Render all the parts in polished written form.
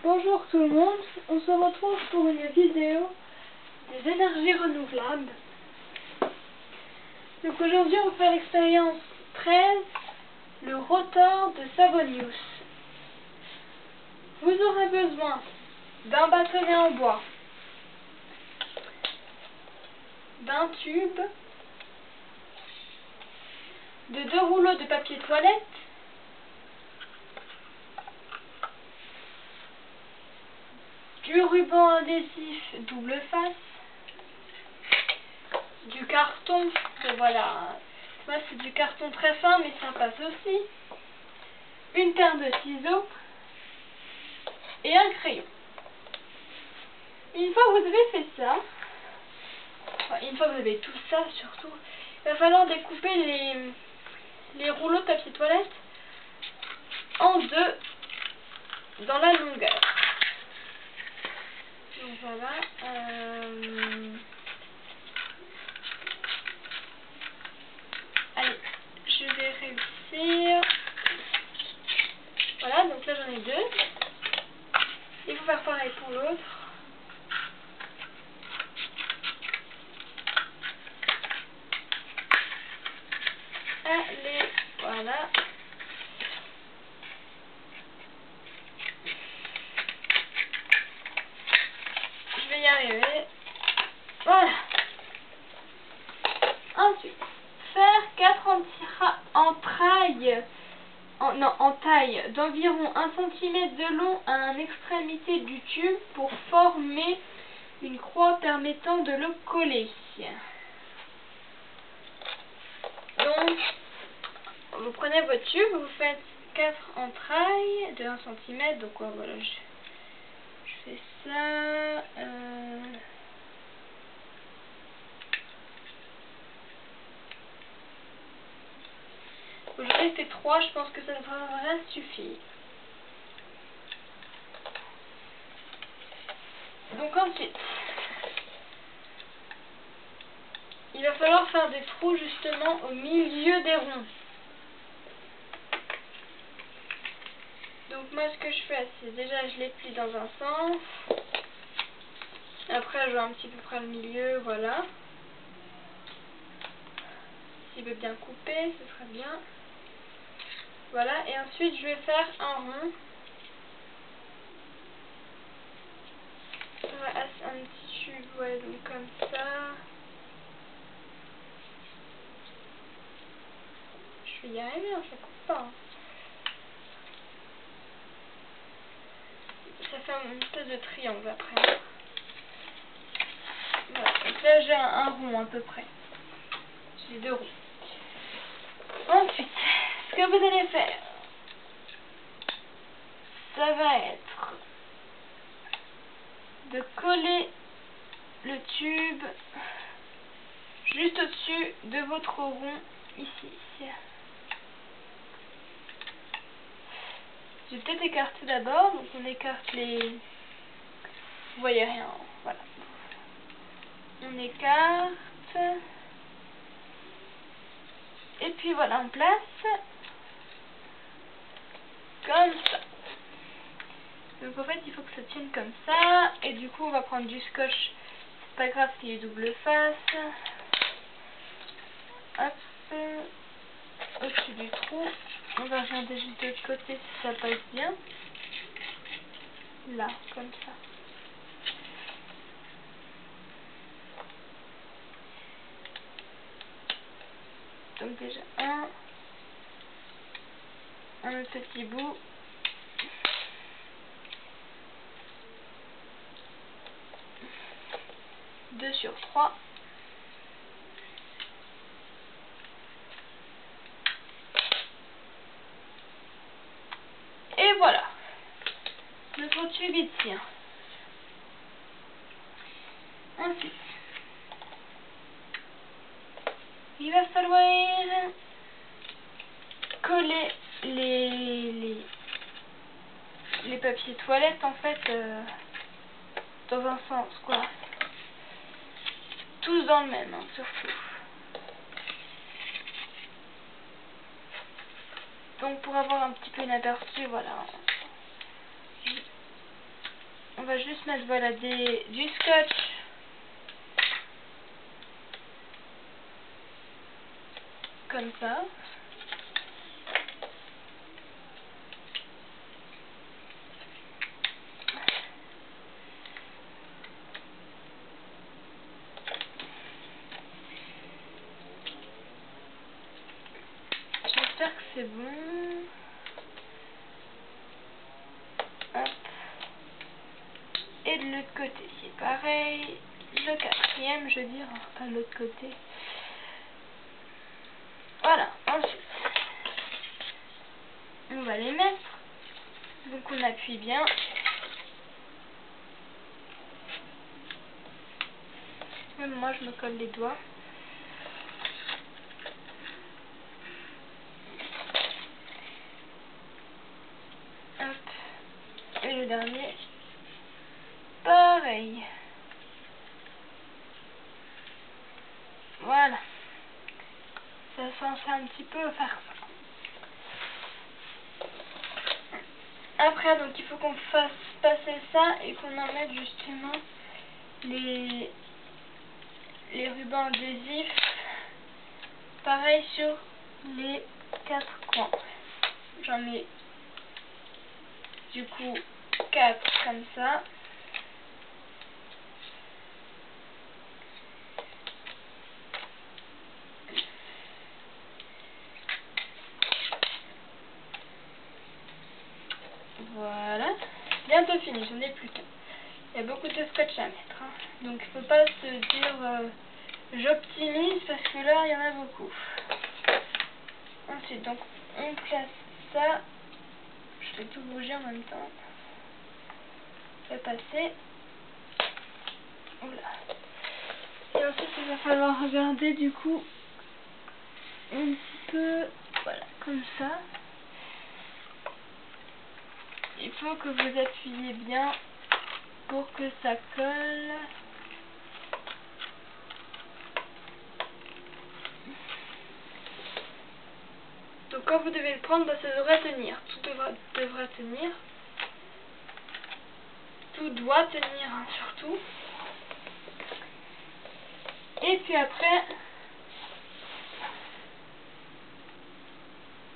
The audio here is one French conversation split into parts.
Bonjour tout le monde, on se retrouve pour une vidéo des énergies renouvelables. Donc aujourd'hui on fait l'expérience 13, le rotor de Savonius. Vous aurez besoin d'un bâtonnet en bois, d'un tube, de 2 rouleaux de papier toilette, du ruban adhésif double face, du carton, voilà, moi c'est du carton très fin mais ça passe aussi, une paire de ciseaux et un crayon. Une fois que vous avez fait ça, une fois que vous avez tout ça surtout, il va falloir découper les rouleaux de papier toilette en deux dans la longueur. Donc voilà. Allez, je vais réussir. Voilà, donc là j'en ai deux. Il faut faire pareil pour l'autre. Allez, voilà. Je vais y arriver. Voilà. Ensuite, faire 4 en taille d'environ 1 cm de long à l'extrémité du tube pour former une croix permettant de le coller. Donc, vous prenez votre tube, vous faites 4 entailles de 1 cm, donc voilà, je fais ça. J'en ai fait 3, je pense que ça devrait suffire. Donc ensuite, il va falloir faire des trous justement au milieu des ronds. Donc moi ce que je fais, c'est déjà je les plie dans un sens. Après je vois un petit peu près le milieu, voilà. S'il veut bien couper, ce serait bien. Voilà, et ensuite je vais faire un rond. Un petit tube, ouais, donc comme ça. Je vais y arriver, hein, ça coupe pas. Hein. Ça fait une espèce de triangle après. Voilà, donc là j'ai un rond à peu près. J'ai 2 ronds. Ensuite, ce que vous allez faire, ça va être de coller le tube juste au-dessus de votre rond ici. Je vais peut-être écarter d'abord, donc on écarte les... Vous voyez rien, voilà. On écarte. Et puis voilà, on place. Comme ça. Donc en fait, il faut que ça tienne comme ça. Et du coup, on va prendre du scotch. C'est pas grave s'il est double face. Hop. Au-dessus du trou. On va regarder juste de l'autre côté si ça passe bien. Là, comme ça. Donc déjà un petit bout. Deux sur 3. Et voilà. Notre tube il tient. Ensuite, il va falloir coller les papiers toilettes en fait dans un sens quoi. Tous dans le même, hein, surtout. Donc pour avoir un petit peu une aperçu, voilà. va juste mettre voilà du scotch comme ça. J'espère que c'est bon. Hop. Et de l'autre côté c'est pareil. Le quatrième je veux dire, pas l'autre côté. Voilà, ensuite on va les mettre. Donc on appuie bien. Même moi je me colle les doigts. Hop. Et le dernier, pareil. Voilà. Ça censé un petit peu faire ça. Après, donc il faut qu'on fasse passer ça et qu'on en mette justement les rubans adhésifs. Pareil sur les 4 coins. J'en mets du coup 4 comme ça. Voilà. Bientôt fini, j'en ai plus qu'un. Il y a beaucoup de scotch à mettre. Hein. Donc il ne faut pas se dire j'optimise parce que là il y en a beaucoup. Ensuite, donc on place ça. Je fais tout bouger en même temps. Je vais passer. Oula. Et ensuite il va falloir regarder du coup un petit peu, voilà, comme ça. Il faut que vous appuyez bien pour que ça colle. Donc quand vous devez le prendre, bah, ça devrait tenir. Tout devra tenir. Tout doit tenir, hein, surtout. Et puis après,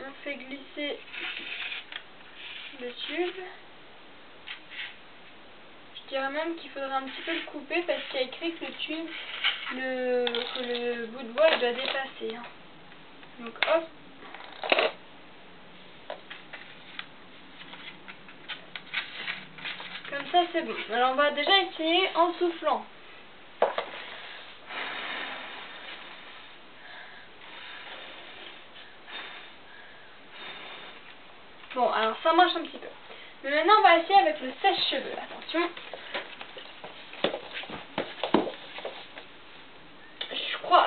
on fait glisser le tube. Je dirais même qu'il faudra un petit peu le couper parce qu'il y a écrit que le tube, que le bout de bois il doit dépasser. Hein. Donc hop. Comme ça c'est bon. Alors on va déjà essayer en soufflant. Bon, alors ça marche un petit peu. Mais maintenant on va essayer avec le sèche-cheveux. Attention.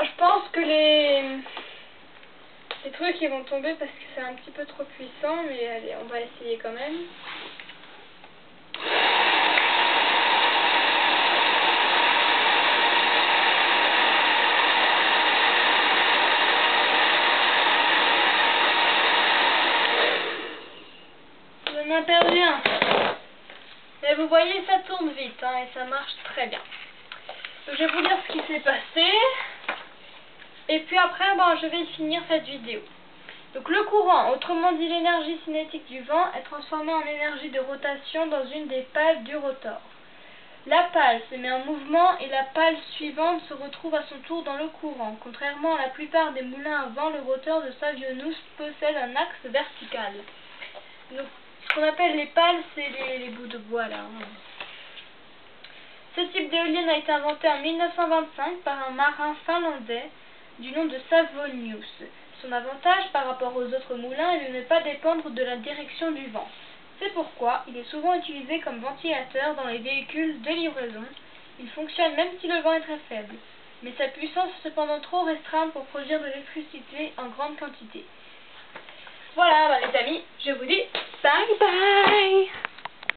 Je pense que les trucs ils vont tomber parce que c'est un petit peu trop puissant, mais allez, on va essayer quand même. On en a perdu un. Mais vous voyez, ça tourne vite hein, et ça marche très bien. Donc, je vais vous dire ce qui s'est passé. Et puis après, ben, je vais finir cette vidéo. Donc le courant, autrement dit l'énergie cinétique du vent, est transformée en énergie de rotation dans une des pales du rotor. La pale se met en mouvement et la pale suivante se retrouve à son tour dans le courant. Contrairement à la plupart des moulins à vent, le rotor de Savionus possède un axe vertical. Donc, ce qu'on appelle les pales, c'est les bouts de bois là. Ce type d'éolienne a été inventé en 1925 par un marin finlandais du nom de Savonius. Son avantage par rapport aux autres moulins est de ne pas dépendre de la direction du vent. C'est pourquoi il est souvent utilisé comme ventilateur dans les véhicules de livraison. Il fonctionne même si le vent est très faible. Mais sa puissance est cependant trop restreinte pour produire de l'électricité en grande quantité. Voilà, bah les amis, je vous dis bye bye!